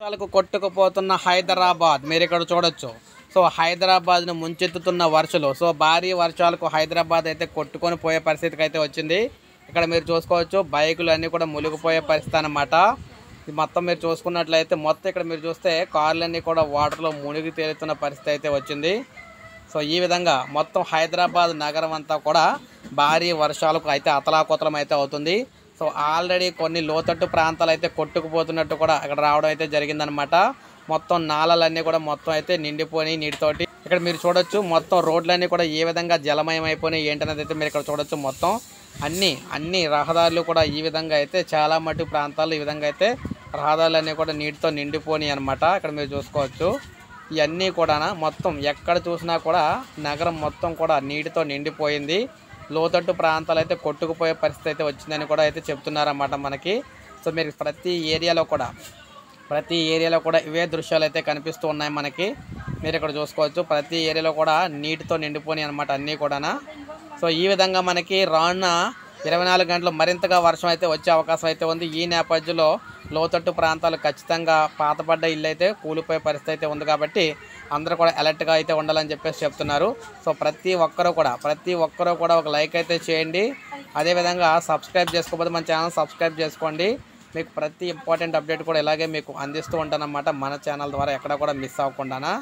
వర్షాలకు కొట్టుకుపోతున్న హైదరాబాద్ మీరు ఇక్కడ చూడొచ్చు. సో హైదరాబాద్ను ముంచెత్తుతున్న వర్షాలు. సో భారీ వర్షాలకు హైదరాబాద్ అయితే కొట్టుకొని పోయే పరిస్థితికి అయితే వచ్చింది. ఇక్కడ మీరు చూసుకోవచ్చు బైకులు అన్నీ కూడా మునిగిపోయే పరిస్థితి అన్నమాట. ఇది మొత్తం మీరు చూసుకున్నట్లయితే మొత్తం ఇక్కడ మీరు చూస్తే కార్లన్నీ కూడా వాటర్లో మునిగి తేలుతున్న పరిస్థితి అయితే వచ్చింది. సో ఈ విధంగా మొత్తం హైదరాబాద్ నగరం అంతా కూడా భారీ వర్షాలకు అయితే అతలాకుతలం అయితే అవుతుంది. సో ఆల్రెడీ కొన్ని లోతట్టు ప్రాంతాలు అయితే కొట్టుకుపోతున్నట్టు కూడా అక్కడ రావడం అయితే జరిగిందనమాట. మొత్తం నాలలన్నీ కూడా మొత్తం అయితే నిండిపోయి నీటితోటి ఇక్కడ మీరు చూడొచ్చు. మొత్తం రోడ్లన్నీ కూడా ఏ విధంగా జలమయం అయిపోయినాయి ఏంటనేది అయితే మీరు ఇక్కడ చూడొచ్చు. మొత్తం అన్ని రహదారులు కూడా ఈ విధంగా అయితే చాలా మట్టి ప్రాంతాలు ఈ విధంగా అయితే రహదారులన్నీ కూడా నీటితో నిండిపోయి అనమాట. ఇక్కడ మీరు చూసుకోవచ్చు. ఇవన్నీ కూడా మొత్తం ఎక్కడ చూసినా కూడా నగరం మొత్తం కూడా నీటితో నిండిపోయింది. లోతట్టు ప్రాంతాలు అయితే కొట్టుకుపోయే పరిస్థితి అయితే వచ్చిందని కూడా అయితే చెప్తున్నారన్నమాట మనకి. సో మీరు ప్రతి ఏరియాలో కూడా ఇవే దృశ్యాలు అయితే కనిపిస్తూ ఉన్నాయి మనకి. మీరు ఇక్కడ చూసుకోవచ్చు. ప్రతి ఏరియాలో కూడా నీటితో నిండిపోయినాయి అనమాట అన్నీ కూడా. సో ఈ విధంగా మనకి రానున్న 24 గంటలు మరింతగా వర్షం అయితే వచ్చే అవకాశం అయితే ఉంది. ఈ నేపథ్యంలో లోతట్టు ప్రాంతాలు ఖచ్చితంగా పాతపడ్డ ఇల్లు అయితే కూలిపోయే పరిస్థితి అయితే ఉంది. కాబట్టి అందరూ కూడా అలర్ట్గా అయితే ఉండాలని చెప్పేసి చెప్తున్నారు. సో ప్రతి ఒక్కరూ కూడా ఒక లైక్ అయితే చేయండి. అదేవిధంగా సబ్స్క్రైబ్ చేసుకోకపోతే మన ఛానల్ సబ్స్క్రైబ్ చేసుకోండి. మీకు ప్రతి ఇంపార్టెంట్ అప్డేట్ కూడా ఇలాగే మీకు అందిస్తూ ఉంటానన్నమాట మన ఛానల్ ద్వారా, ఎక్కడ కూడా మిస్ అవ్వకుండా.